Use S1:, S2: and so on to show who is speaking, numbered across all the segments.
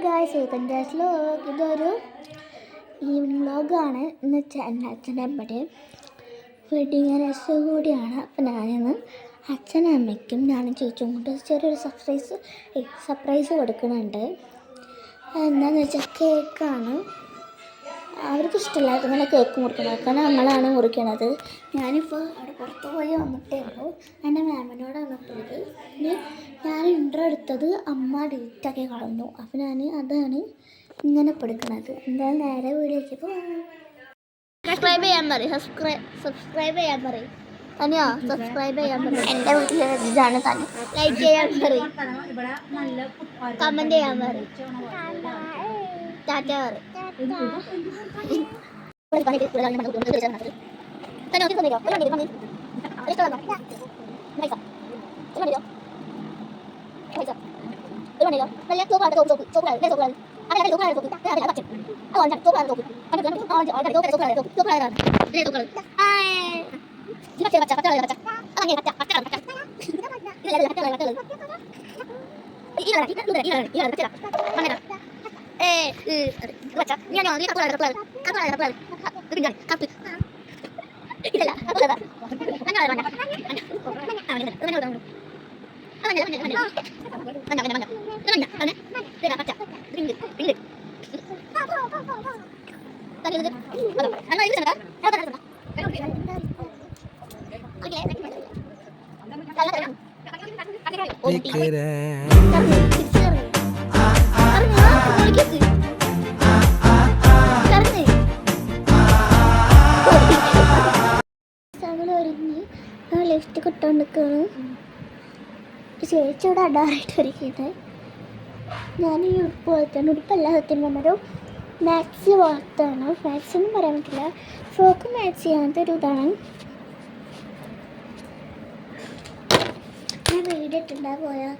S1: Guys, welcome to vlog. ഇതൊരു evening വ്ലോഗാണ്. ഇന്ന് അച്ഛൻ്റെ അമ്മയുടെ വെഡിങ് ആനിവേഴ്സറി കൂടിയാണ്. അപ്പം ഞാനിന്ന് അച്ഛനും അമ്മയ്ക്കും ഞാനും ചേച്ചിയും കൊണ്ട് ചെറിയൊരു സർപ്രൈസ് കൊടുക്കുന്നുണ്ട്. എന്താണെന്ന് വെച്ചാൽ കേക്കാണ്. അവർക്ക് ഇഷ്ടമില്ലാത്ത ഇങ്ങനെ കേക്ക് മുറിക്കണം. കാരണം ഞങ്ങളാണ് മുറിക്കണത്. ഞാനിപ്പോൾ അവിടെ പുറത്ത് പോയി വന്നിട്ടേ ഉള്ളൂ. എൻ്റെ മാമനോടാണ് പോയത്. ഇനി ഞാൻ ഇൻട്രോ എടുത്തത് അമ്മ ഡിലീറ്റാക്കി കളഞ്ഞു. അപ്പോൾ ഞാൻ അതാണ് ഇങ്ങനെ പഠിക്കണത്. എന്തായാലും നേരെ വീഡിയോയ്ക്ക് പോകാം. സബ്സ്ക്രൈബ് ചെയ്യാൻ പറയും. സബ്സ്ക്രൈബ് ചെയ്യാൻ പറയും. തന്നെയോ സബ്സ്ക്രൈബ് ചെയ്യാൻ പറയും. എൻ്റെ വീട്ടിൽ ഇതാണ് തന്നെ. ലൈക്ക് ചെയ്യാൻ പറയും. കമൻറ്റ് ചെയ്യാൻ പറയും. ടാറ്റ പറയും. ലിഫ്റ്റ് കിട്ടാണ്ടിരിക്കുകയാണ്. ചേച്ചിയോടെ അടാറായിട്ട് ഒരുക്കിയിട്ട് ഞാൻ ഈ ഉടുപ്പ് പോലത്താണ്. ഉടുപ്പല്ല, സത്യം പറഞ്ഞൊരു മാക്സി പോലത്താണ്. മാക്സി ഒന്നും പറയാൻ പറ്റില്ല. ഫ്രോക്ക് മാക്സി അങ്ങനത്തെ ഒരു ഇതാണ്. ഞാൻ വീഡിയോ ഇട്ടുണ്ടാ പോയാൽ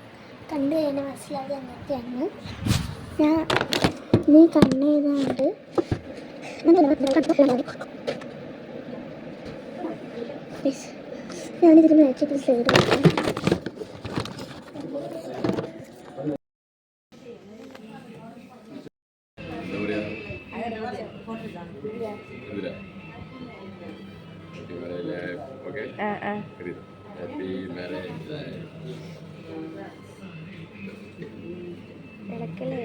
S1: കണ്ടു കഴിഞ്ഞാൽ മനസ്സിലാക്കി അങ്ങനത്തെയാണ്. ഞാൻ നീ കണ്ണ് ചെയ്താണ്ട് ഞാനിതിന് മാച്ചിട്ട് സൈഡ് കൊടുക്കാം. ഇടക്കല്ലേ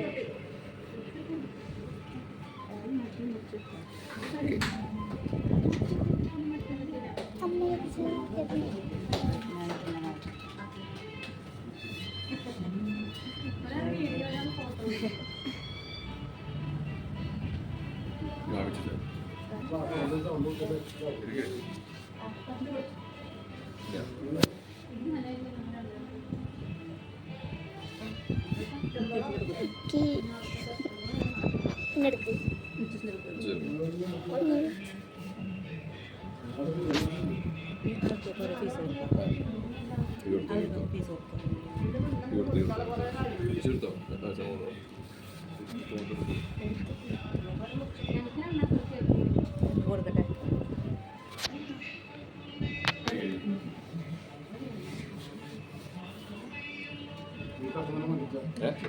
S1: ഇങ്ങെടുക്ക്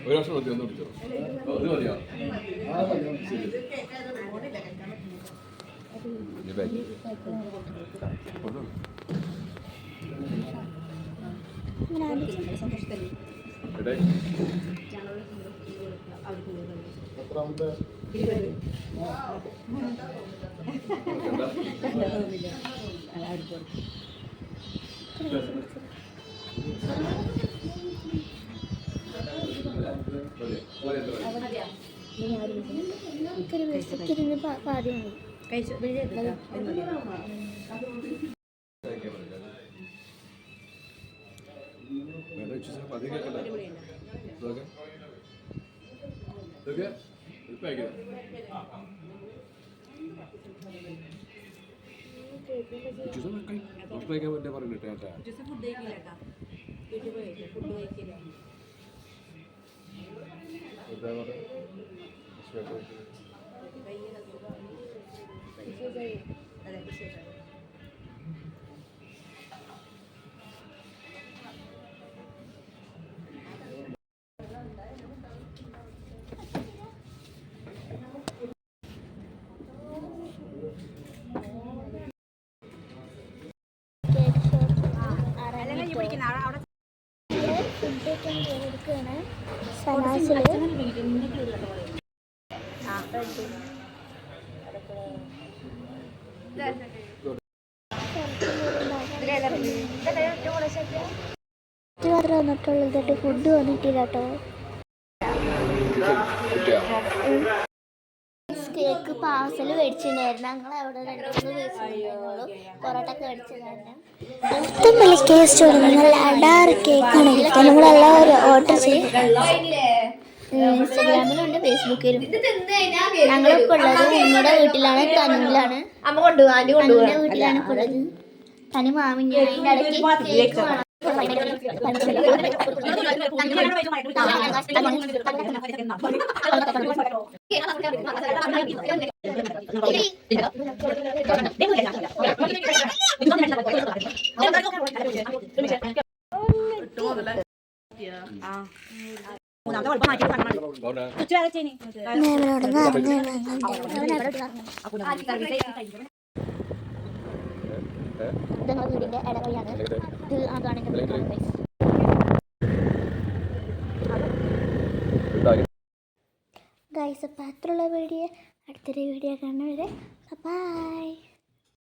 S2: ഒരു വർഷം മതി, ഒന്ന് വിളിച്ചോ. ഇത് മതിയോ? പാദ്യം
S1: മാത്രമേ വന്നിട്ടുള്ളത് ഫുഡ് വന്നിട്ടില്ല കേട്ടോ. കേക്ക് പാർസൽ മേടിച്ചിട്ടുണ്ടായിരുന്നു. ഞങ്ങൾ അവിടെ 2-3 പീസ് ഉണ്ടായിരുന്നുള്ളൂ. പൊറോട്ട ഒക്കെ മേടിച്ചതായിരുന്നു. ഏറ്റവും വലിയ ടേസ്റ്റ് കൊടുക്കുന്നത് നല്ല അടാറ് കേക്കാണ് കിട്ടുക. നമ്മളെല്ലാവരും ഓർഡർ ചെയ്യും. ഇൻസ്റ്റാഗ്രാമിലുണ്ട്, ഫേസ്ബുക്കിലും. ഞങ്ങളിപ്പോൾ ഉള്ളത് ഉമ്മയുടെ വീട്ടിലാണ്, തനുവിലാണ്. തനുവിൻ്റെ വീട്ടിലാണ് ഇപ്പോൾ ഉള്ളത്. തനു മാമിൻ്റെ അതിൻ്റെ ഇടയ്ക്ക് കേക്ക് വേണം. വീടിന്റെ ഇടവഴിയാണ് ഇത്. ഗൈസ്, അപ്പോൾ അത്രയുള്ള വീഡിയോ. അടുത്തൊരു വീഡിയോ കാണുന്നവരെ ബൈ.